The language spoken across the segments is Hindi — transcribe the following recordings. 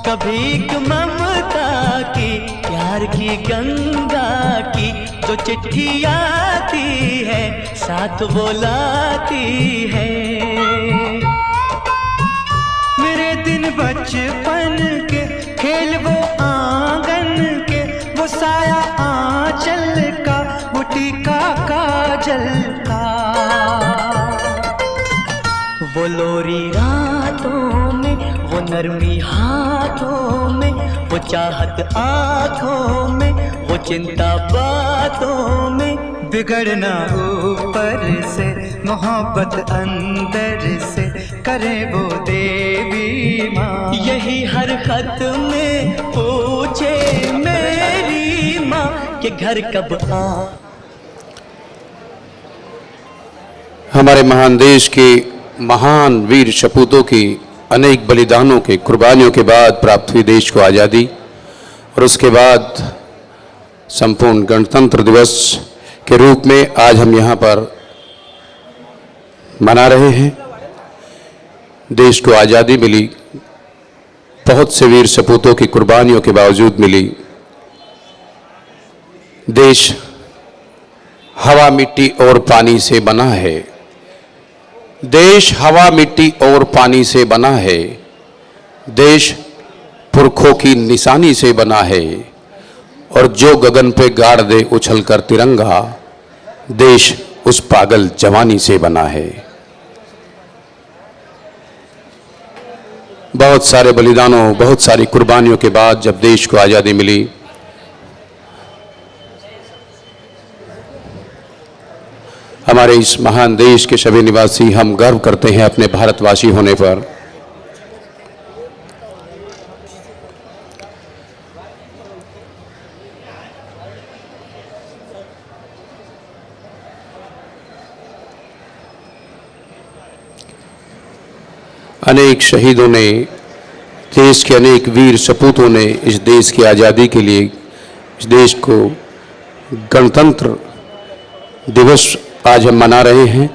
कभी एक ममता की प्यार की गंगा की जो चिट्ठी आती है साथ वो लाती है। मेरे दिन बचपन के खेल वो आंगन के, वो साया आंचल का, वो टीका काजल का, वो लोरी रातों में, वो नरमी हाथों में, वो चाहत आँखों में, वो चिंता बातों में। बिगड़ना ऊपर से मोहब्बत अंदर से करे वो देवी माँ। यही हर खत में पूछे मेरी माँ कि घर कब आ। हमारे महान देश के महान वीर सपूतों की अनेक बलिदानों के कुर्बानियों के बाद प्राप्त हुई देश को आज़ादी, और उसके बाद संपूर्ण गणतंत्र दिवस के रूप में आज हम यहाँ पर मना रहे हैं। देश को आज़ादी मिली बहुत से वीर सपूतों की कुर्बानियों के बावजूद मिली। देश हवा मिट्टी और पानी से बना है। देश हवा मिट्टी और पानी से बना है। देश पुरखों की निशानी से बना है, और जो गगन पे गाड़ दे उछल कर तिरंगा, देश उस पागल जवानी से बना है। बहुत सारे बलिदानों, बहुत सारी कुर्बानियों के बाद जब देश को आज़ादी मिली, हमारे इस महान देश के सभी निवासी हम गर्व करते हैं अपने भारतवासी होने पर। अनेक शहीदों ने, देश के अनेक वीर सपूतों ने इस देश की आज़ादी के लिए, इस देश को गणतंत्र दिवस आज हम मना रहे हैं।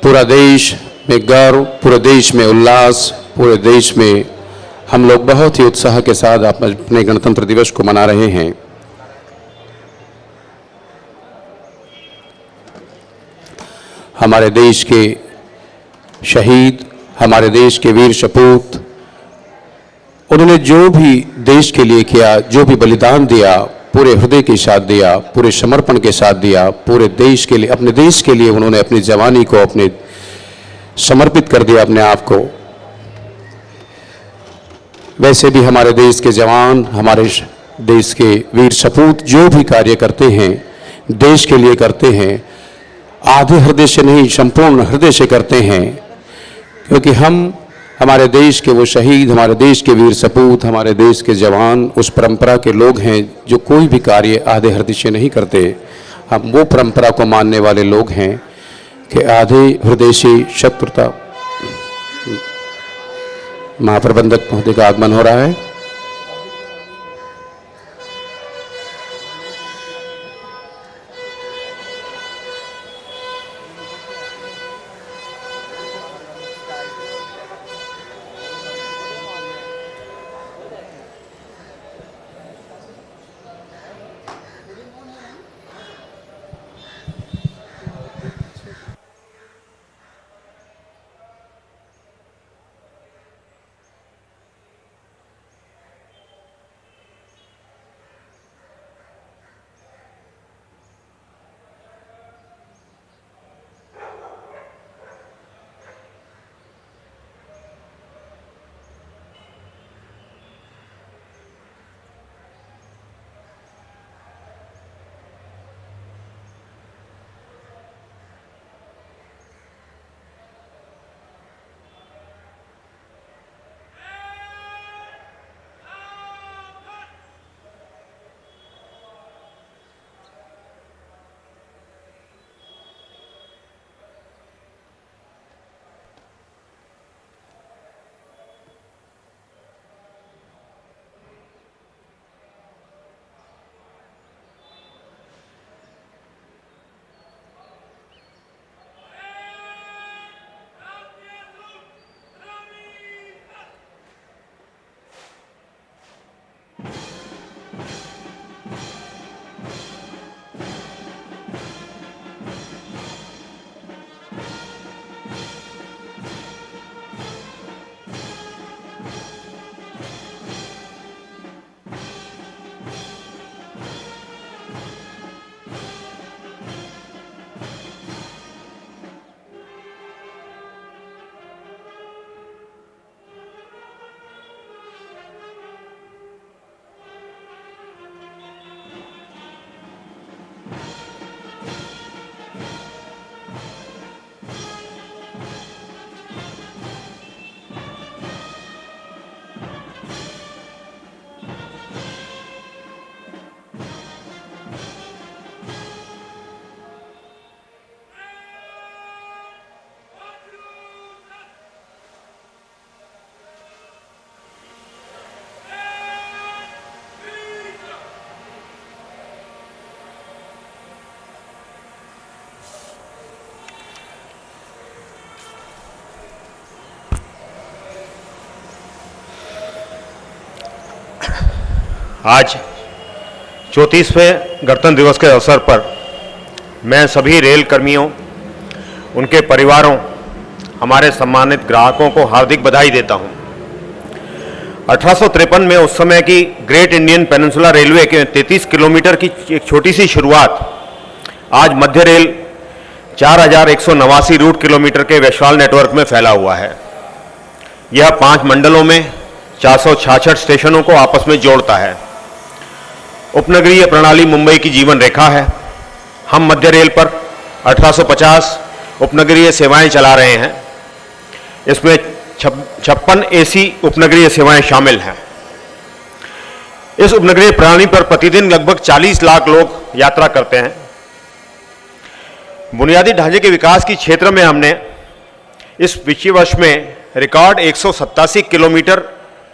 पूरा देश में गर्व, पूरे देश में उल्लास, पूरे देश में हम लोग बहुत ही उत्साह के साथ अपने गणतंत्र दिवस को मना रहे हैं। हमारे देश के शहीद, हमारे देश के वीर सपूत, उन्होंने जो भी देश के लिए किया, जो भी बलिदान दिया, पूरे हृदय के साथ दिया, पूरे समर्पण के साथ दिया, पूरे देश के लिए, अपने देश के लिए उन्होंने अपनी जवानी को अपने समर्पित कर दिया, अपने आप को। वैसे भी हमारे देश के जवान, हमारे देश के वीर सपूत जो भी कार्य करते हैं, देश के लिए करते हैं, आधे हृदय से नहीं, संपूर्ण हृदय से करते हैं। क्योंकि हम हमारे देश के वो शहीद, हमारे देश के वीर सपूत, हमारे देश के जवान उस परंपरा के लोग हैं जो कोई भी कार्य आधे हृदय से नहीं करते। हम वो परंपरा को मानने वाले लोग हैं कि आधे हृदय से शत्रुता। महाप्रबंधक महोदय का आगमन हो रहा है। आज 34वें गणतंत्र दिवस के अवसर पर मैं सभी रेल कर्मियों, उनके परिवारों, हमारे सम्मानित ग्राहकों को हार्दिक बधाई देता हूं। 1853 में उस समय की ग्रेट इंडियन पेनिनसुला रेलवे के 33 किलोमीटर की एक छोटी सी शुरुआत आज मध्य रेल 4189 रूट किलोमीटर के विशाल नेटवर्क में फैला हुआ है। यह 5 मंडलों में 466 स्टेशनों को आपस में जोड़ता है। उपनगरीय प्रणाली मुंबई की जीवन रेखा है। हम मध्य रेल पर 1850 उपनगरीय सेवाएं चला रहे हैं। इसमें 56 एसी उपनगरीय सेवाएं शामिल हैं। इस उपनगरीय प्रणाली पर प्रतिदिन लगभग 40 लाख लोग यात्रा करते हैं। बुनियादी ढांचे के विकास की क्षेत्र में हमने इस वित्तीय वर्ष में रिकॉर्ड 187 किलोमीटर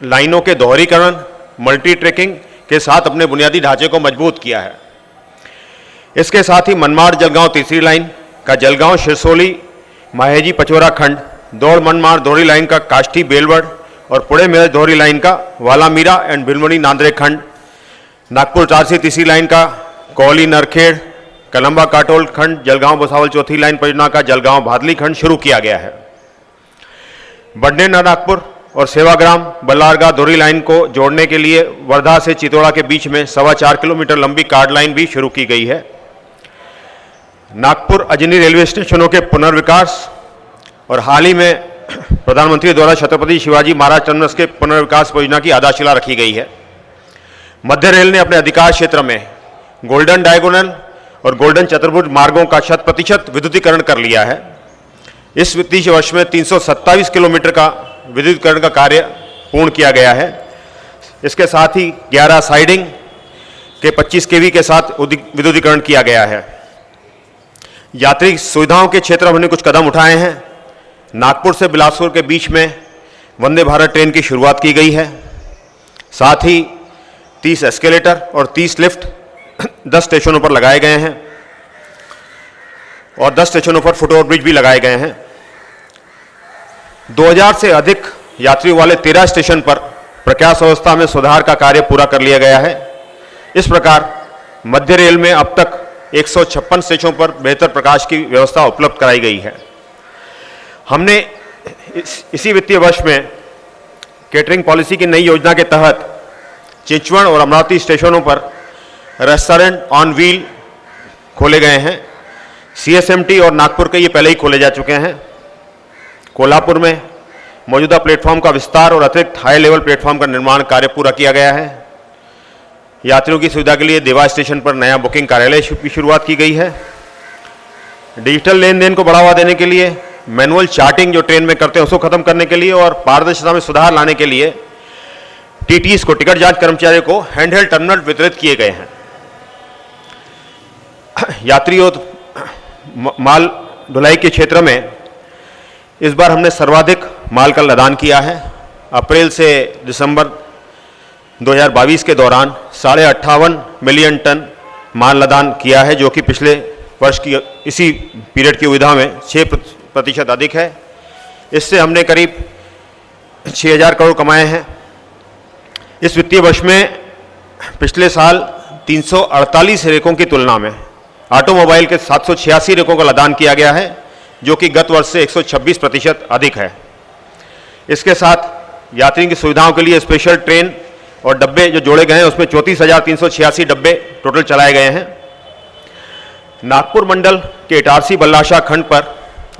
लाइनों के दोहरीकरण, मल्टी ट्रैकिंग के साथ अपने बुनियादी ढांचे को मजबूत किया है। इसके साथ ही मनमाड़ जलगांव तीसरी लाइन का जलगांव शिरसोली माहेजी पचोरा खंड, दौड़ मनमाड़ दोहरी लाइन का काष्ठी बेलवड़ और पुणे मेरठ दोहरी लाइन का वालामीरा एंड भिलमणी नांदरे खंड, नागपुर चारसी तीसरी लाइन का कोहली नरखेड़, कलंबा काटोल खंड, जलगांव भुसावल चौथी लाइन परियोजना का जलगांव भादली खंड शुरू किया गया है। बढ़ने नागपुर और सेवाग्राम बल्लारगाह दोहरी लाइन को जोड़ने के लिए वर्धा से चितौड़ा के बीच में 4.25 किलोमीटर लंबी कार्ड लाइन भी शुरू की गई है। नागपुर अजनी रेलवे स्टेशनों के पुनर्विकास और हाल ही में प्रधानमंत्री द्वारा छत्रपति शिवाजी महाराज टर्मिनस के पुनर्विकास परियोजना की आधारशिला रखी गई है। मध्य रेल ने अपने अधिकार क्षेत्र में गोल्डन डायगोनल और गोल्डन चतुर्भुज मार्गों का 100% विद्युतीकरण कर लिया है। इस वित्तीय वर्ष में 327 किलोमीटर का विद्युतीकरण का कार्य पूर्ण किया गया है। इसके साथ ही 11 साइडिंग के 25 केवी के साथ विद्युतीकरण किया गया है। यात्री सुविधाओं के क्षेत्र में हमने कुछ कदम उठाए हैं। नागपुर से बिलासपुर के बीच में वंदे भारत ट्रेन की शुरुआत की गई है। साथ ही 30 एस्केलेटर और 30 लिफ्ट 10 स्टेशनों पर लगाए गए हैं और 10 स्टेशनों पर फुटओवर ब्रिज भी लगाए गए हैं। 2000 से अधिक यात्रियों वाले 13 स्टेशन पर प्रकाश व्यवस्था में सुधार का कार्य पूरा कर लिया गया है। इस प्रकार मध्य रेल में अब तक 156 स्टेशनों पर बेहतर प्रकाश की व्यवस्था उपलब्ध कराई गई है। हमने इसी वित्तीय वर्ष में केटरिंग पॉलिसी की नई योजना के तहत चिंचवड़ और अमरावती स्टेशनों पर रेस्टोरेंट ऑन व्हील खोले गए हैं। CSMT और नागपुर के ये पहले ही खोले जा चुके हैं। कोल्हापुर में मौजूदा प्लेटफॉर्म का विस्तार और अतिरिक्त हाई लेवल प्लेटफॉर्म का निर्माण कार्य पूरा किया गया है। यात्रियों की सुविधा के लिए देवा स्टेशन पर नया बुकिंग कार्यालय की शुरुआत की गई है। डिजिटल लेन देन को बढ़ावा देने के लिए मैनुअल चार्टिंग जो ट्रेन में करते हैं उसको खत्म करने के लिए और पारदर्शिता में सुधार लाने के लिए TTs को, टिकट जांच कर्मचारियों को हैंडहेल्ड टर्मिनल वितरित किए गए हैं। यात्रियों माल ढुलाई के क्षेत्र में इस बार हमने सर्वाधिक माल का लदान किया है। अप्रैल से दिसंबर 2022 के दौरान 58.5 मिलियन टन माल लदान किया है, जो कि पिछले वर्ष की इसी पीरियड की अवधि में 6% अधिक है। इससे हमने करीब 6000 करोड़ कमाए हैं। इस वित्तीय वर्ष में पिछले साल 348 रेकों की तुलना में ऑटोमोबाइल के 786 रेकों का लदान किया गया है, जो कि गत वर्ष से 126% अधिक है। इसके साथ यात्रियों की सुविधाओं के लिए स्पेशल ट्रेन और डब्बे जो जोड़े गए हैं उसमें 34,386 डब्बे टोटल चलाए गए हैं। नागपुर मंडल के इटारसी बल्लाशाह खंड पर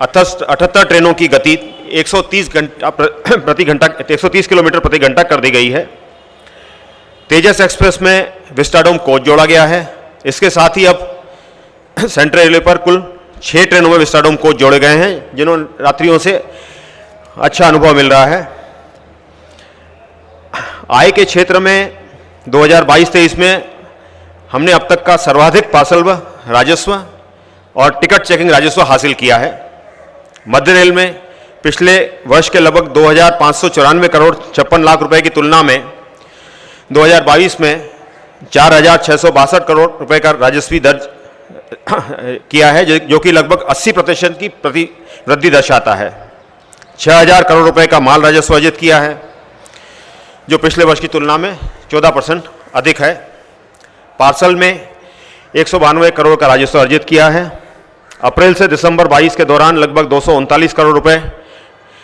78 ट्रेनों की गति 130 किलोमीटर प्रति घंटा कर दी गई है। तेजस एक्सप्रेस में विस्टाडोम कोच जोड़ा गया है। इसके साथ ही अब सेंट्रल रेलवे पर कुल 6 ट्रेनों में विस्टाडोम कोच जोड़े गए हैं, जिन्हों यात्रियों से अच्छा अनुभव मिल रहा है। आय के क्षेत्र में 2022-23 में हमने अब तक का सर्वाधिक पार्सल राजस्व और टिकट चेकिंग राजस्व हासिल किया है। मध्य रेल में पिछले वर्ष के लगभग 2,594 करोड़ 56 लाख रुपए की तुलना में 2022 में 4,662 करोड़ रुपए का राजस्वी दर्ज किया है, जो कि लगभग 80% की वृद्धि दर्शाता है। 6,000 करोड़ रुपए का माल राजस्व अर्जित किया है, जो पिछले वर्ष की तुलना में 14% अधिक है। पार्सल में 192 करोड़ का राजस्व अर्जित किया है। अप्रैल से दिसंबर 22 के दौरान लगभग 239 करोड़ रुपए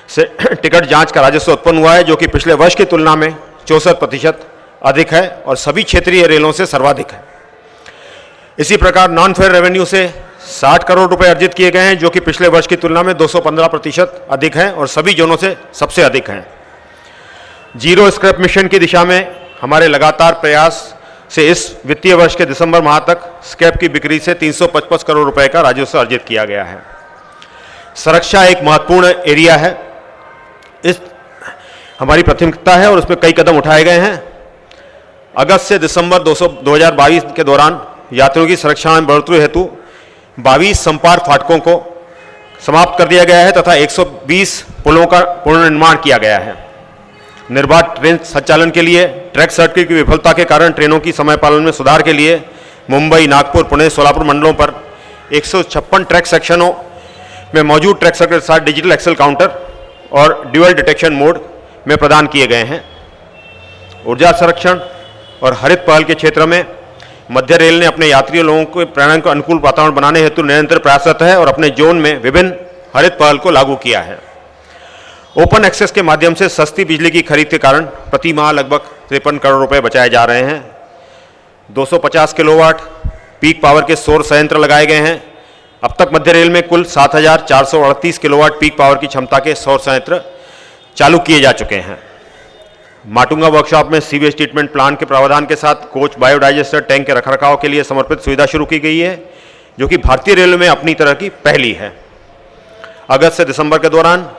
से टिकट जांच का राजस्व उत्पन्न हुआ है, जो कि पिछले वर्ष की तुलना में 64% अधिक है और सभी क्षेत्रीय रेलों से सर्वाधिक है। इसी प्रकार नॉन फेयर रेवेन्यू से 60 करोड़ रुपए अर्जित किए गए हैं, जो कि पिछले वर्ष की तुलना में 215% अधिक है और सभी जोनों से सबसे अधिक हैं। जीरो स्क्रैप मिशन की दिशा में हमारे लगातार प्रयास से इस वित्तीय वर्ष के दिसंबर माह तक स्क्रैप की बिक्री से 355 करोड़ रुपए का राजस्व अर्जित किया गया है। सुरक्षा एक महत्वपूर्ण एरिया है, इस हमारी प्राथमिकता है और उसमें कई कदम उठाए गए हैं। अगस्त से दिसंबर 2022 के दौरान यात्रियों की सुरक्षा में बढ़ोतरी हेतु 22 संपार फाटकों को समाप्त कर दिया गया है तथा 120 पुलों का पुनर्निर्माण किया गया है। निर्बाध ट्रेन संचालन के लिए ट्रैक सर्किट की विफलता के कारण ट्रेनों की समय पालन में सुधार के लिए मुंबई, नागपुर, पुणे, सोलापुर मंडलों पर 156 ट्रैक सेक्शनों में मौजूद ट्रैक सर्किट के साथ डिजिटल एक्सेल काउंटर और ड्यूअल डिटेक्शन मोड में प्रदान किए गए हैं। ऊर्जा संरक्षण और हरित पहल के क्षेत्र में मध्य रेल ने अपने यात्रियों लोगों के प्रयाण को अनुकूल वातावरण बनाने हेतु निरंतर प्रयासरत है और अपने जोन में विभिन्न हरित पहल को लागू किया है। ओपन एक्सेस के माध्यम से सस्ती बिजली की खरीद के कारण प्रति माह लगभग 53 करोड़ रुपए बचाए जा रहे हैं। 250 किलोवाट पीक पावर के सौर संयंत्र लगाए गए हैं। अब तक मध्य रेल में कुल 7,438 किलोवाट पीक पावर की क्षमता के सौर संयंत्र चालू किए जा चुके हैं। माटुंगा वर्कशॉप में सीवेज ट्रीटमेंट प्लांट के प्रावधान के साथ कोच बायोडाइजेस्टर टैंक के रखरखाव के लिए समर्पित सुविधा शुरू की गई है, जो कि भारतीय रेलवे में अपनी तरह की पहली है। अगस्त से दिसंबर के दौरान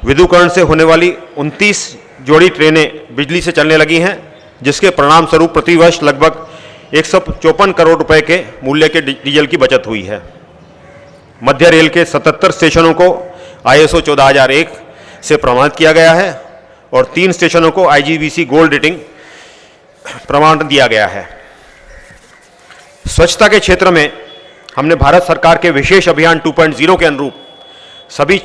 विद्युतीकरण से होने वाली 29 जोड़ी ट्रेनें बिजली से चलने लगी हैं, जिसके परिणाम स्वरूप प्रतिवर्ष लगभग 154 करोड़ रुपए के मूल्य के डीजल की बचत हुई है। मध्य रेल के 77 स्टेशनों को ISO 14001 से प्रमाणित किया गया है और 3 स्टेशनों को IGBC गोल्ड रेटिंग प्रमाण दिया गया है। स्वच्छता के क्षेत्र में हमने भारत सरकार के विशेष अभियान 2.0 के अनुरूप सभी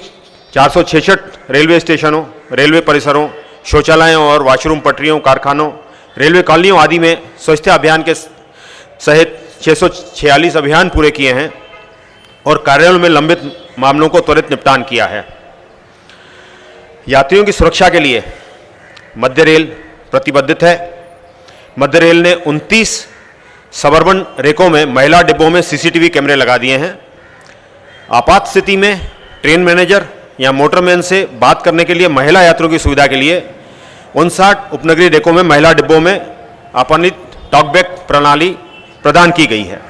466 रेलवे स्टेशनों, रेलवे परिसरों, शौचालयों और वॉशरूम, पटरियों, कारखानों, रेलवे कॉलोनियों आदि में स्वच्छता अभियान के सहित 646 अभियान पूरे किए हैं और कार्यालयों में लंबित मामलों को त्वरित निपटान किया है। यात्रियों की सुरक्षा के लिए मध्य रेल प्रतिबद्ध है। मध्य रेल ने 29 सबअर्बन रेकों में महिला डिब्बों में CCTV कैमरे लगा दिए हैं। आपात स्थिति में ट्रेन मैनेजर या मोटरमैन से बात करने के लिए महिला यात्रियों की सुविधा के लिए 59 उपनगरीय डेकों में महिला डिब्बों में अपनित टॉकबैक प्रणाली प्रदान की गई है।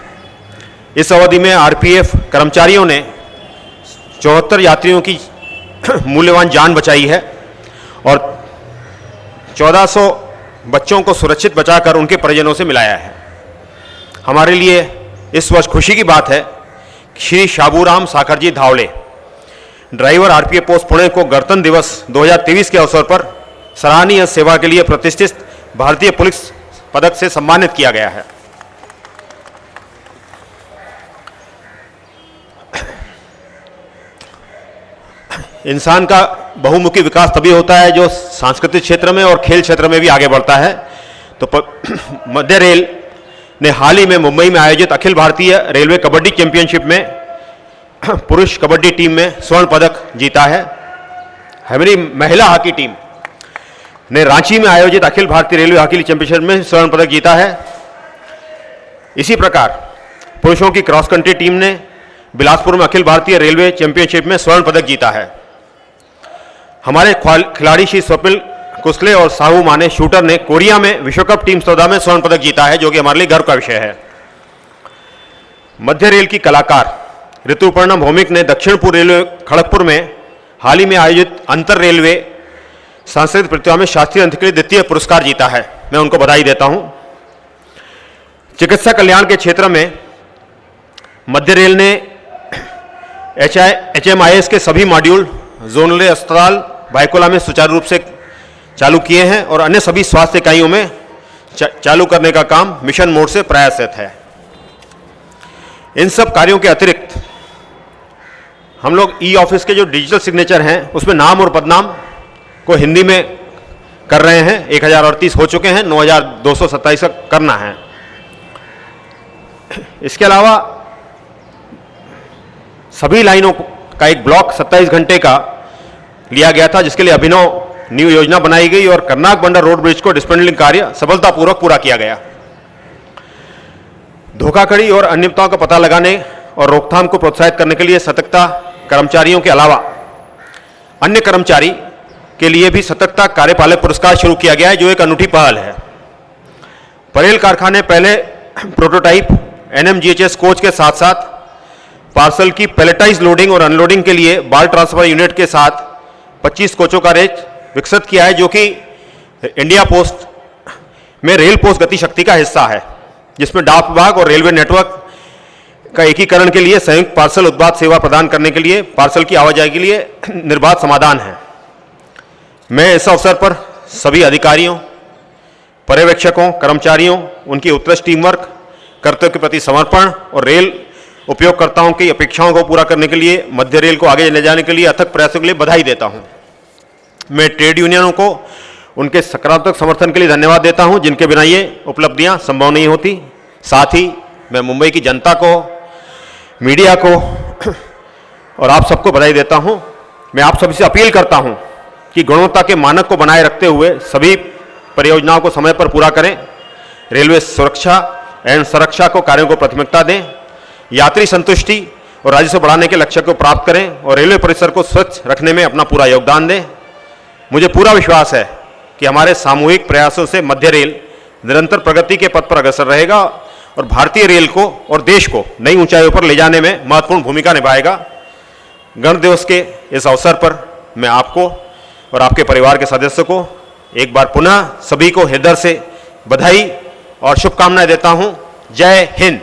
इस अवधि में RPF कर्मचारियों ने 74 यात्रियों की मूल्यवान जान बचाई है और 1400 बच्चों को सुरक्षित बचाकर उनके परिजनों से मिलाया है। हमारे लिए इस वर्ष खुशी की बात है कि Shri Shaburam Sakharji Dhawade, driver RPF post Pune को गणतंत्र दिवस 2023 के अवसर पर सराहनीय सेवा के लिए प्रतिष्ठित भारतीय पुलिस पदक से सम्मानित किया गया है। इंसान का बहुमुखी विकास तभी होता है जो सांस्कृतिक क्षेत्र में और खेल क्षेत्र में भी आगे बढ़ता है। तो मध्य रेल ने हाल ही में मुंबई में आयोजित अखिल भारतीय रेलवे कबड्डी चैंपियनशिप में पुरुष कबड्डी टीम में स्वर्ण पदक जीता है। हमारी महिला हॉकी टीम ने रांची में आयोजित Akhil Bharatiya railway hockey championship में स्वर्ण पदक जीता है। इसी प्रकार पुरुषों की क्रॉस कंट्री टीम ने बिलासपुर में अखिल भारतीय रेलवे चैंपियनशिप में स्वर्ण पदक जीता है। हमारे खिलाड़ी श्री स्वप्निल कुसले और साहू माने शूटर ने कोरिया में विश्व कप टीम स्पर्धा में स्वर्ण पदक जीता है, जो कि हमारे लिए गर्व का विषय है। मध्य रेल की कलाकार ऋतुपर्णा भौमिक ने दक्षिण पूर्व रेलवे खड़गपुर में हाल ही में आयोजित अंतर रेलवे सांस्कृतिक प्रतियोगिता में शास्त्रीय नृत्य के लिए द्वितीय पुरस्कार जीता है। मैं उनको बधाई देता हूं। चिकित्सा कल्याण के क्षेत्र में मध्य रेल ने HMIS के सभी मॉड्यूल जोनल अस्पताल भाईकोला में सुचारू रूप से चालू किए हैं और अन्य सभी स्वास्थ्य इकाइयों में चालू करने का काम मिशन मोड से प्रयासरत है। इन सब कार्यों के अतिरिक्त हम लोग ई ऑफिस के जो डिजिटल सिग्नेचर हैं उसमें नाम और पदनाम को हिंदी में कर रहे हैं। 1038 हो चुके हैं, 9227 का करना है। इसके अलावा सभी लाइनों का एक ब्लॉक 27 घंटे का लिया गया था, जिसके लिए अभिनव न्यू योजना बनाई गई और कर्नाक बंदर रोड ब्रिज को डिस्मेंटलिंग कार्य सफलतापूर्वक पूरा किया गया। धोखाधड़ी और अनियमितताओं का पता लगाने और रोकथाम को प्रोत्साहित करने के लिए सतर्कता कर्मचारियों के अलावा अन्य कर्मचारी के लिए भी सतर्कता कार्यपालक पुरस्कार शुरू किया गया है, जो एक अनूठी पहल है। परेल कारखाने पहले प्रोटोटाइप NMGHS कोच के साथ साथ पार्सल की पैलेटाइज लोडिंग और अनलोडिंग के लिए बाल ट्रांसफर यूनिट के साथ 25 कोचों का रेंज विकसित किया है, जो कि इंडिया पोस्ट में रेल पोस्ट गति शक्ति का हिस्सा है, जिसमें डाक विभाग और रेलवे नेटवर्क का एकीकरण के लिए संयुक्त पार्सल उत्पाद सेवा प्रदान करने के लिए पार्सल की आवाजाही के लिए निर्बाध समाधान है। मैं इस अवसर पर सभी अधिकारियों, पर्यवेक्षकों, कर्मचारियों, उनकी उत्कृष्ट टीम वर्क, कर्तव्य के प्रति समर्पण और रेल उपयोगकर्ताओं की अपेक्षाओं को पूरा करने के लिए मध्य रेल को आगे ले जाने के लिए अथक प्रयासों के लिए बधाई देता हूं। मैं ट्रेड यूनियनों को उनके सकारात्मक समर्थन के लिए धन्यवाद देता हूं, जिनके बिना ये उपलब्धियां संभव नहीं होती। साथ ही मैं मुंबई की जनता को, मीडिया को और आप सबको बधाई देता हूं। मैं आप सभी से अपील करता हूं कि गुणवत्ता के मानक को बनाए रखते हुए सभी परियोजनाओं को समय पर पूरा करें, रेलवे सुरक्षा एवं सुरक्षा को कार्यों को प्राथमिकता दें, यात्री संतुष्टि और राजस्व बढ़ाने के लक्ष्य को प्राप्त करें और रेलवे परिसर को स्वच्छ रखने में अपना पूरा योगदान दें। मुझे पूरा विश्वास है कि हमारे सामूहिक प्रयासों से मध्य रेल निरंतर प्रगति के पथ पर अग्रसर रहेगा और भारतीय रेल को और देश को नई ऊंचाइयों पर ले जाने में महत्वपूर्ण भूमिका निभाएगा। गणतंत्र दिवस के इस अवसर पर मैं आपको और आपके परिवार के सदस्यों को एक बार पुनः सभी को हृदय से बधाई और शुभकामनाएं देता हूं। जय हिंद।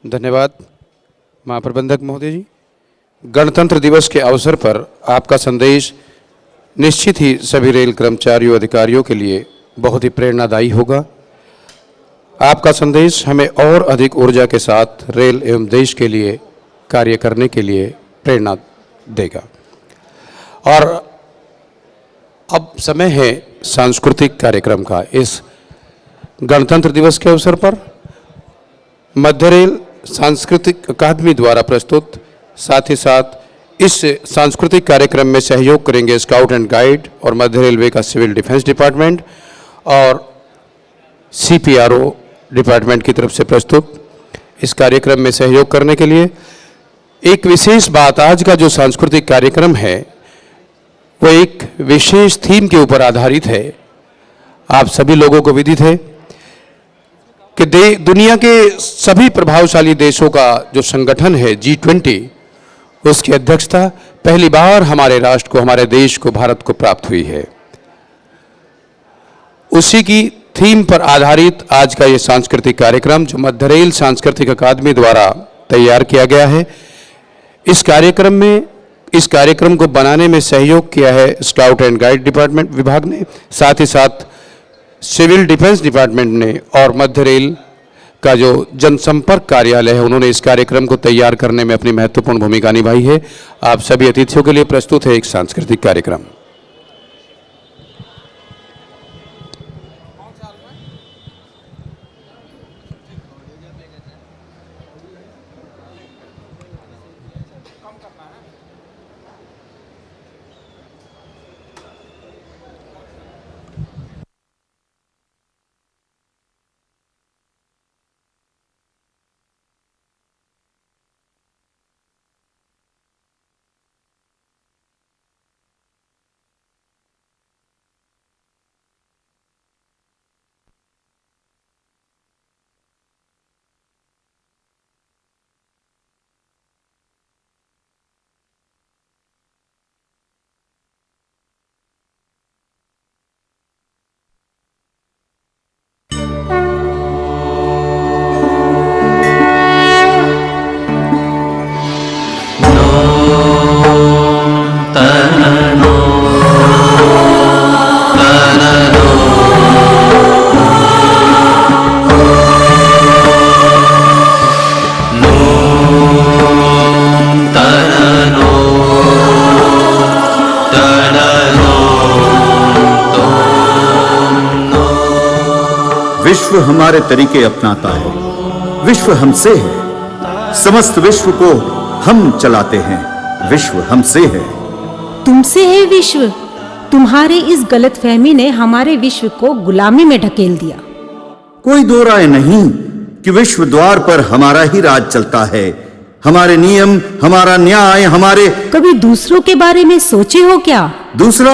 धन्यवाद महाप्रबंधक महोदय जी। गणतंत्र दिवस के अवसर पर आपका संदेश निश्चित ही सभी रेल कर्मचारियों अधिकारियों के लिए बहुत ही प्रेरणादायी होगा। आपका संदेश हमें और अधिक ऊर्जा के साथ रेल एवं देश के लिए कार्य करने के लिए प्रेरणा देगा। और अब समय है सांस्कृतिक कार्यक्रम का। इस गणतंत्र दिवस के अवसर पर मध्य रेल सांस्कृतिक अकादमी द्वारा प्रस्तुत, साथ ही साथ इस सांस्कृतिक कार्यक्रम में सहयोग करेंगे स्काउट एंड गाइड और मध्य रेलवे का सिविल डिफेंस डिपार्टमेंट और CPRO डिपार्टमेंट की तरफ से प्रस्तुत। इस कार्यक्रम में सहयोग करने के लिए एक विशेष बात, आज का जो सांस्कृतिक कार्यक्रम है वो एक विशेष थीम के ऊपर आधारित है। आप सभी लोगों को विदित है कि दुनिया के सभी प्रभावशाली देशों का जो संगठन है G20, उसकी अध्यक्षता पहली बार हमारे राष्ट्र को, हमारे देश को, भारत को प्राप्त हुई है। उसी की थीम पर आधारित आज का ये सांस्कृतिक कार्यक्रम जो मध्य रेल सांस्कृतिक अकादमी द्वारा तैयार किया गया है, इस कार्यक्रम को बनाने में सहयोग किया है स्काउट एंड गाइड डिपार्टमेंट विभाग ने, साथ ही साथ सिविल डिफेंस डिपार्टमेंट ने और मध्य रेल का जो जनसंपर्क कार्यालय है, उन्होंने इस कार्यक्रम को तैयार करने में अपनी महत्वपूर्ण भूमिका निभाई है। आप सभी अतिथियों के लिए प्रस्तुत है एक सांस्कृतिक कार्यक्रम। विश्व हमारे तरीके अपनाता है, विश्व हमसे है, समस्त विश्व को हम चलाते हैं, विश्व हमसे है। तुमसे है विश्व। तुम्हारे इस गलतफहमी ने हमारे विश्व को गुलामी में ढकेल दिया। कोई दो राय नहीं कि विश्व द्वार पर हमारा ही राज चलता है, हमारे नियम, हमारा न्याय, हमारे। कभी दूसरों के बारे में सोचे हो क्या? दूसरा?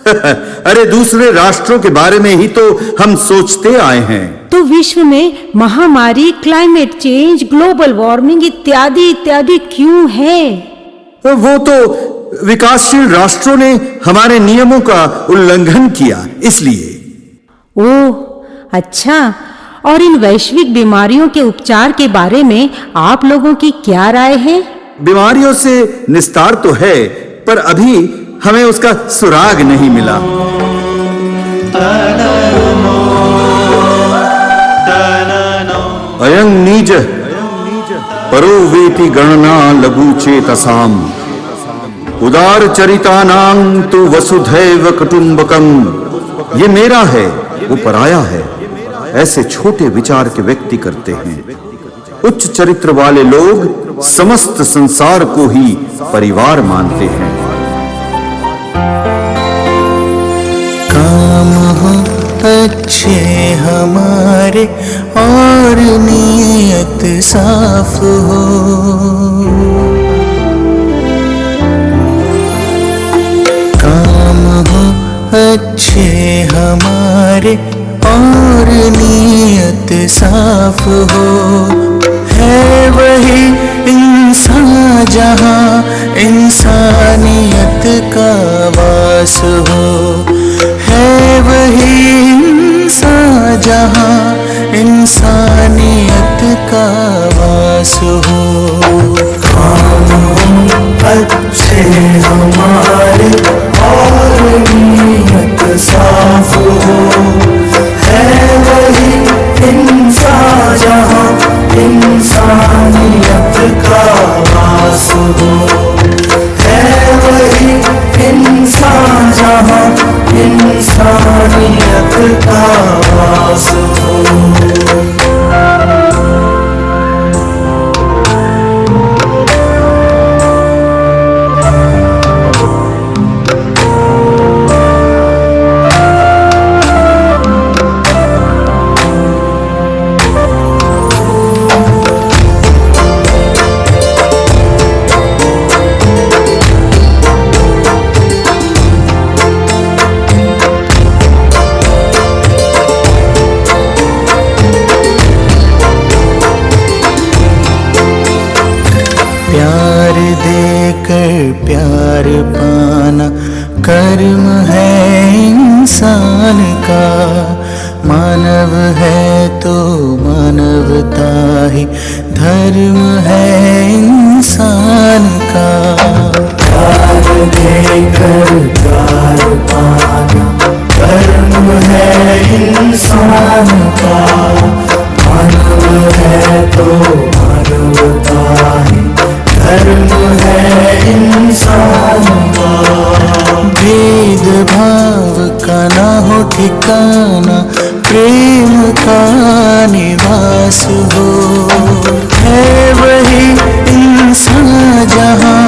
अरे दूसरे राष्ट्रों के बारे में ही तो हम सोचते आए हैं। तो विश्व में महामारी, क्लाइमेट चेंज, ग्लोबल वार्मिंग इत्यादि इत्यादि क्यों है? वो तो विकासशील राष्ट्रों ने हमारे नियमों का उल्लंघन किया, इसलिए। ओह अच्छा। और इन वैश्विक बीमारियों के उपचार के बारे में आप लोगों की क्या राय है? बीमारियों से निस्तार तो है, पर अभी हमें उसका सुराग नहीं मिला। अयं नीज परो वेति गणना लघु चेतसाम उदार चरितानां तु वसुधैव कुटुंबकम। ये मेरा है, वो पराया है, ऐसे छोटे विचार के व्यक्ति करते हैं। उच्च चरित्र वाले लोग समस्त संसार को ही परिवार मानते हैं। काम हो अच्छे हमारे और नीयत साफ हो, काम हो अच्छे हमारे और नीयत साफ हो। है वही इंसान जहाँ इंसानियत का वास हो, है वही इंसान जहाँ इंसानियत का वास वास हो। प्यार देकर प्यार पाना कर्म है इंसान का, मानव है तो मानवता ही धर्म है इंसान का। प्यार देकर प्यार पाना कर्म है इंसान का, मानव है तो मानवता ही धर्म है इंसान का। भेद भाव का ना हो ठिकाना, प्रेम का निवास हो। है वही इंसान जहाँ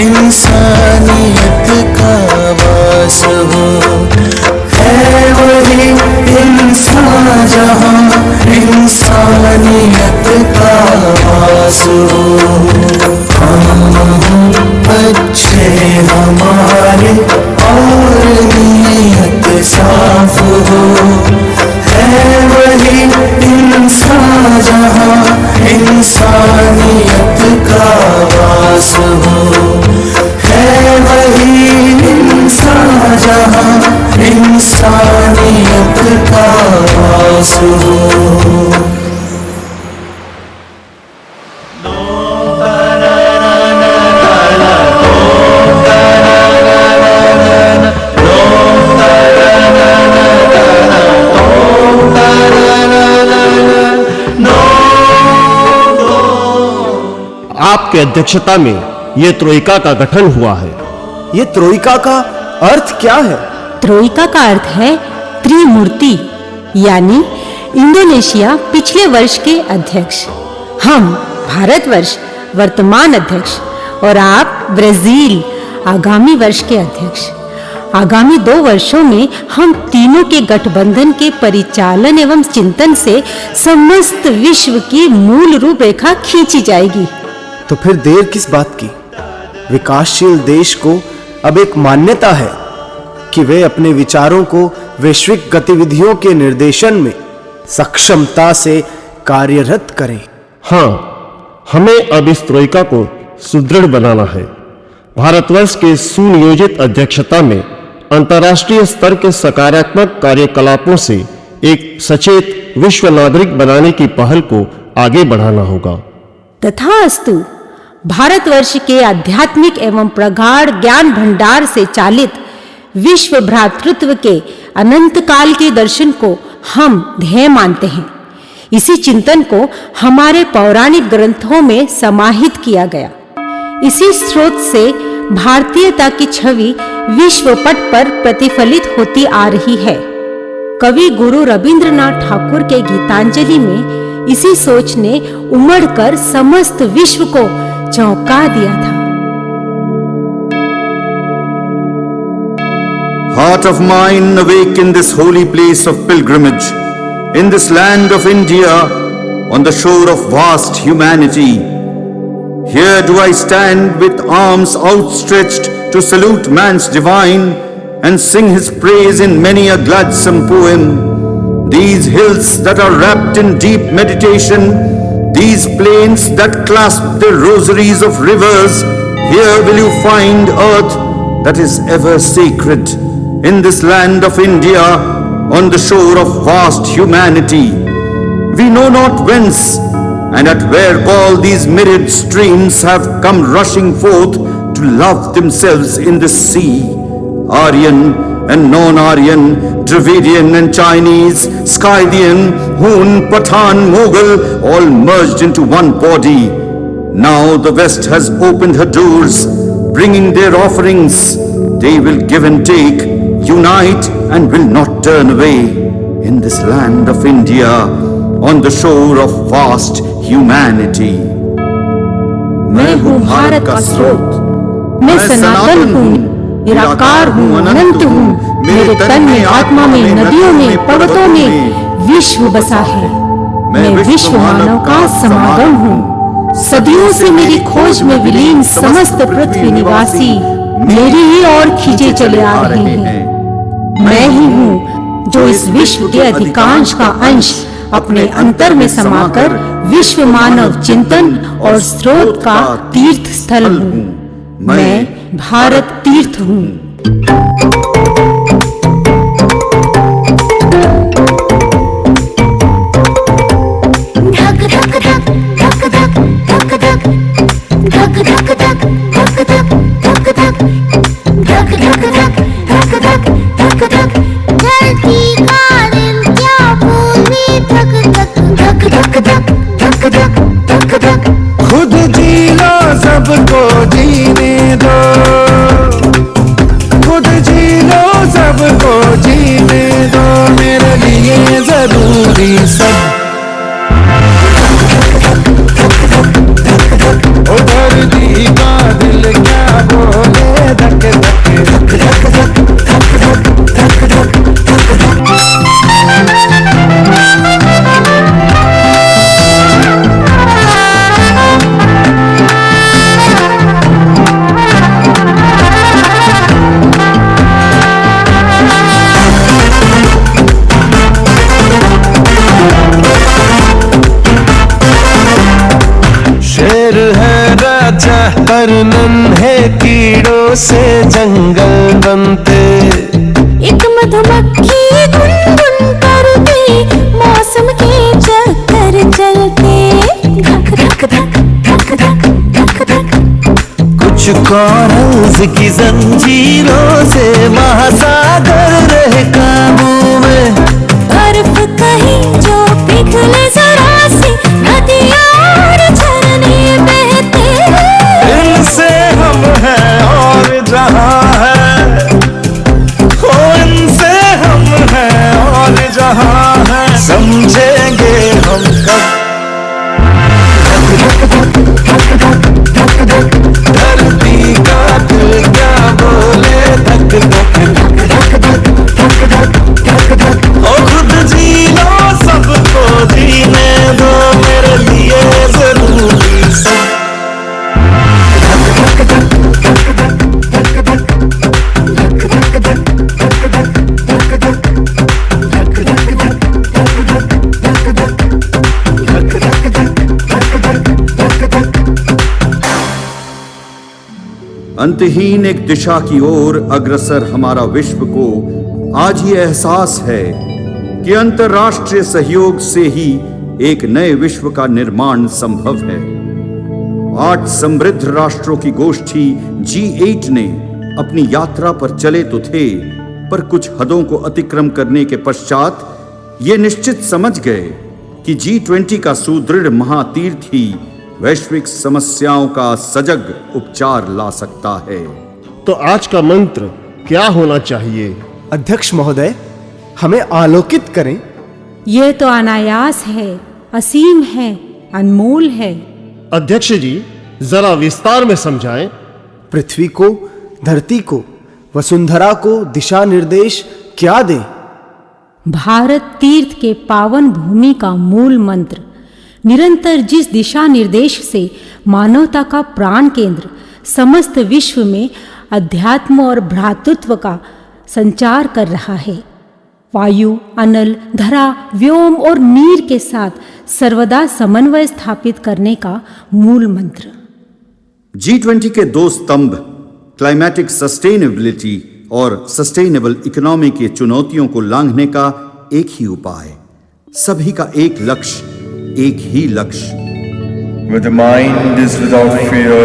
इंसानियत का वास हो। है वही इंसान जहाँ इंसानियत का वास हो। अच्छे हमारे और नीयत साफ हो। है वही इंसान जहाँ इंसानियत का वास हो। है वही इंसान जहाँ इंसानियत का वास हो। आपके अध्यक्षता में ये त्रोइका का गठन हुआ है। ये त्रोइका का अर्थ क्या है? त्रोइका का अर्थ है त्रिमूर्ति, यानी इंडोनेशिया पिछले वर्ष के अध्यक्ष, हम भारतवर्ष वर्तमान अध्यक्ष और आप ब्राजील आगामी वर्ष के अध्यक्ष। आगामी 2 वर्षों में हम तीनों के गठबंधन के परिचालन एवं चिंतन से समस्त विश्व की मूल रूपरेखा खींची जाएगी। तो फिर देर किस बात की? विकासशील देश को अब एक मान्यता है कि वे अपने विचारों को वैश्विक गतिविधियों के निर्देशन में सक्षमता से कार्यरत करें। हाँ, हमें अब इस त्रोइका को सुदृढ़ बनाना है। भारतवर्ष के सुनियोजित अध्यक्षता में अंतर्राष्ट्रीय स्तर के सकारात्मक कार्यकलापों से एक सचेत विश्व नागरिक बनाने की पहल को आगे बढ़ाना होगा। तथास्तु। भारतवर्ष के आध्यात्मिक एवं प्रगाढ़ ज्ञान भंडार से चालित विश्व भ्रातृत्व के अनंत काल के दर्शन को हम ध्येय मानते हैं। इसी चिंतन को हमारे पौराणिक ग्रंथों में समाहित किया गया। इसी स्रोत से भारतीयता की छवि विश्व पट पर प्रतिफलित होती आ रही है। कवि गुरु रविंद्रनाथ ठाकुर के गीतांजलि में इसी सोच ने उमड़कर समस्त विश्व को चौंका दिया था। Heart of mine, awake in this holy place of pilgrimage, in this land of India, on the shore of vast humanity. Here do I stand with arms outstretched to salute man's divine and sing his praise in many a gladsome poem. These hills that are wrapped in deep meditation, these plains that clasp the rosaries of rivers, here will you find earth that is ever sacred. In this land of India, on the shore of vast humanity, we know not whence and at where all these myriad streams have come rushing forth to love themselves in the sea. Aryan and non-Aryan, Dravidian and Chinese, Scythian, Hun, Pathan, Mughal, all merged into one body. Now the West has opened her doors, bringing their offerings. They will give and take, unite and will not turn away. in this land of India, on the shore of vast humanity. मैं हूँ भारत का स्रोत, मैं सनातन हूँ, निराकार हूँ, अनंत हूँ। मेरे तन में, आत्मा में, नदियों में, पर्वतों में विश्व बसा है। मैं विश्व मानव का समागम हूँ। सदियों से मेरी खोज में विलीन समस्त पृथ्वी निवासी मेरी ही ओर खींचे चले आ रहे हैं। मैं ही हूँ जो इस विश्व के अधिकांश का अंश अपने अंतर में समाकर विश्व मानव चिंतन और स्रोत का तीर्थ स्थल हूँ। मैं भारत तीर्थ हूँ। खुद जी लो सबको जीने दो, खुद जी लो सबको जीने दो, मेरे लिए जरूरी सब। ओ दर्दी का दिल क्या बोले, धक धक पर नन्हे कीड़ों से जंगल बनते, एक मधुमक्खी गुनगुन करती, मौसम के चक्कर चलते, धक धक धक धक धक धक धक। कुछ कॉरल्स की जंजीरों से महासागर रहे काबू में, बर्फ कहीं जो पिघले जरा सी, नदियां और झरने बहते। इनसे हम हैं और जहां है, हो इनसे हम हैं और जहां है, समझेंगे हम कब। धरती का दिल क्या बोले, धक धक ओ खुद जी लो सबको जीने दो, मेरे लिए जरूरी सब। अंतहीन एक दिशा की ओर अग्रसर हमारा विश्व को आज ये एहसास है कि अंतर्राष्ट्रीय सहयोग से ही एक नए विश्व का निर्माण संभव है। 8 समृद्ध राष्ट्रों की गोष्ठी G8 ने अपनी यात्रा पर चले तो थे, पर कुछ हदों को अतिक्रम करने के पश्चात ये निश्चित समझ गए कि G20 का सुदृढ़ महातीर्थ ही वैश्विक समस्याओं का सजग उपचार ला सकता है। तो आज का मंत्र क्या होना चाहिए? अध्यक्ष महोदय, हमें आलोकित करें। यह तो अनायास है, असीम है, अनमोल है। अध्यक्ष जी, जरा विस्तार में समझाएं। पृथ्वी को, धरती को, वसुंधरा को दिशा निर्देश क्या दें? भारत तीर्थ के पावन भूमि का मूल मंत्र, निरंतर जिस दिशा निर्देश से मानवता का प्राण केंद्र समस्त विश्व में अध्यात्म और भ्रातृत्व का संचार कर रहा है, वायु, अनल, धरा, व्योम और नीर के साथ सर्वदा समन्वय स्थापित करने का मूल मंत्र। G20 के 2 स्तंभ, क्लाइमेटिक सस्टेनेबिलिटी और सस्टेनेबल इकोनॉमी की चुनौतियों को लांघने का एक ही उपाय, सभी का एक लक्ष्य, एक ही लक्ष्य। Where the mind is without fear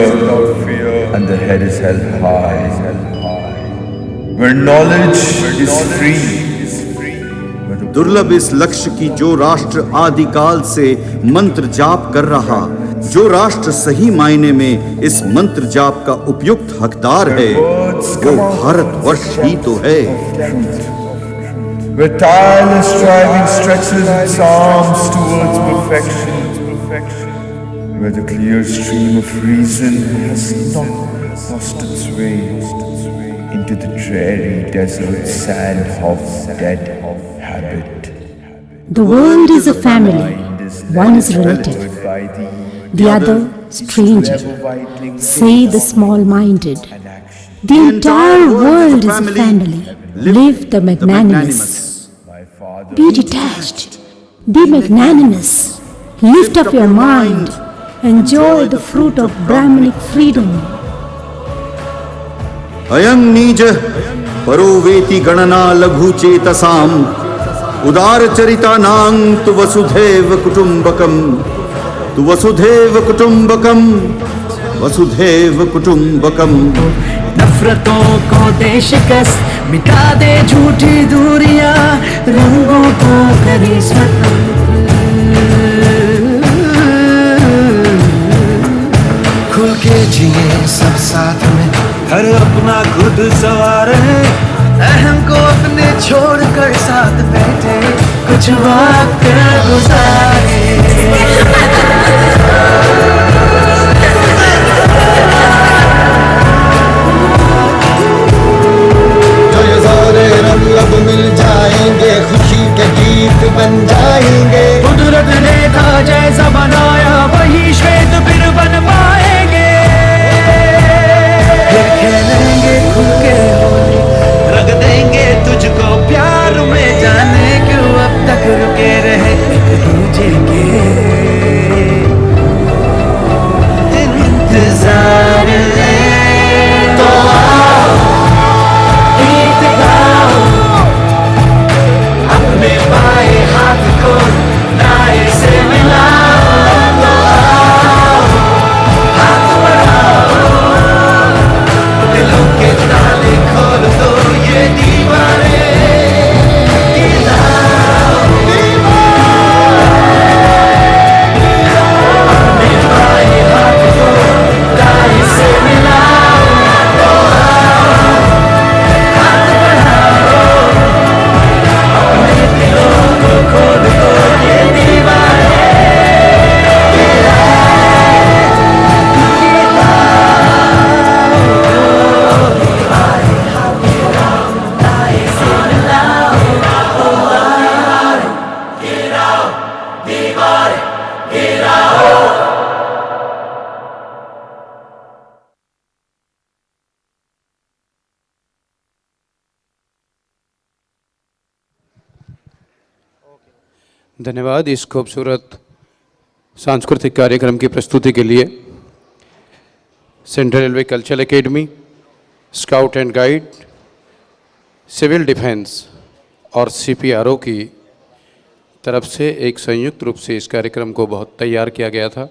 and the head is held high, where knowledge is free, दुर्लभ इस लक्ष्य की जो राष्ट्र आदिकाल से मंत्र जाप कर रहा, जो राष्ट्र सही मायने में इस मंत्र जाप का उपयुक्त हकदार है, वो भारतवर्ष ही तो है। where tireless striving stretches its arms towards perfection, where the clear stream of reason has not lost its way into the dreary desert sand of dead habit. The world is a family. One is relative, the other stranger. Say the small-minded. The entire world is a family. Live the magnanimous. Be detached. Be magnanimous. Lift up your mind. Enjoy the fruit of Brahmanic freedom. अयं नीज परो वेति गणना लघु चेतसाम उदार चरितानां तु वसुधैव कुटुंबकम वसुधैव कुटुंबकम। नफरतों को दे शिकस्त, मिटा दे झूठी दूरियां, रंगों को करी स्वतंत्र। खुल के जिए सब साथ में, हर अपना खुद सवारे, अहम को अपने छोड़ कर साथ बैठे, कुछ वक्त गुजारे। जो ये सारे रंग अब मिल जाएंगे, खुशी के गीत बन जाएंगे। कुदरत ने था जैसा बनाया, वही श्वेत फिर बन पाएंगे। फिर खेलेंगे खुल के होली, रंग देंगे तुझको प्यार में, जाने क्यों अब तक रुके रहे एक दूजे के इंतजार में। तो आओ गीत गाओ, अपने बाएं हाथ को दाएं से मिलाओ। तो आओ हाथ बढ़ाओ, दिलों के ताले खोल दो, ये दीवारें गिराओ। अपने बाएं हाथ को दाएं से मिलाओ। तो आओ हाथ बढ़ाओ, अपने दिलों को खोल दो, ये दीवारें धन्यवाद इस खूबसूरत सांस्कृतिक कार्यक्रम की प्रस्तुति के लिए central railway cultural academy, scout and guide, civil defence और सीपीआरओ की तरफ से एक संयुक्त रूप से इस कार्यक्रम को बहुत तैयार किया गया था।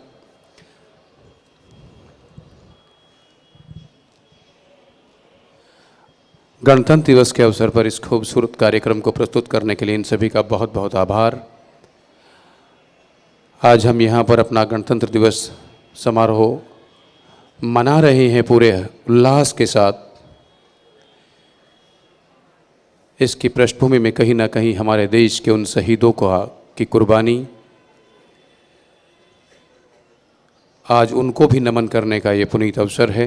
गणतंत्र दिवस के अवसर पर इस खूबसूरत कार्यक्रम को प्रस्तुत करने के लिए इन सभी का बहुत बहुत आभार। आज हम यहाँ पर अपना गणतंत्र दिवस समारोह मना रहे हैं पूरे उल्लास के साथ। इसकी पृष्ठभूमि में कहीं ना कहीं हमारे देश के उन शहीदों की कुर्बानी, आज उनको भी नमन करने का ये पुनीत अवसर है,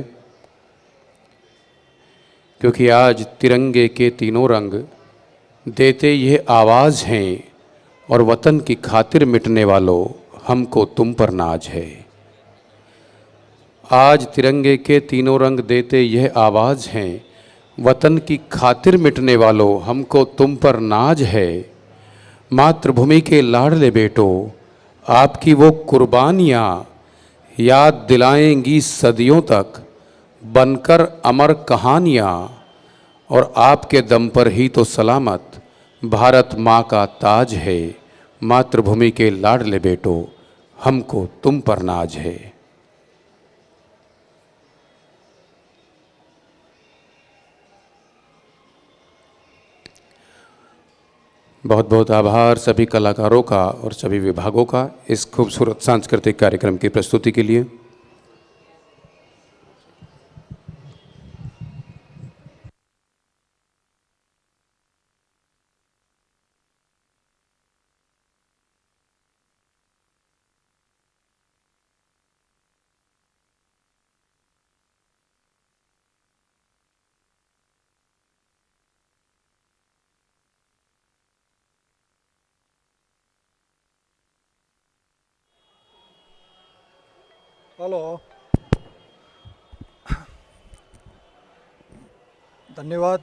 क्योंकि आज तिरंगे के तीनों रंग देते ये आवाज़ हैं और वतन की खातिर मिटने वालों हमको तुम पर नाज है। आज तिरंगे के तीनों रंग देते यह आवाज़ हैं, वतन की खातिर मिटने वालों हमको तुम पर नाज है। मातृभूमि के लाडले बेटों, आपकी वो कुर्बानियाँ याद दिलाएंगी सदियों तक, बनकर अमर कहानियाँ, और आपके दम पर ही तो सलामत भारत माँ का ताज है। मातृभूमि के लाडले बेटों, हमको तुम पर नाज है। बहुत बहुत आभार सभी कलाकारों का और सभी विभागों का इस खूबसूरत सांस्कृतिक कार्यक्रम की प्रस्तुति के लिए। हेलो, धन्यवाद।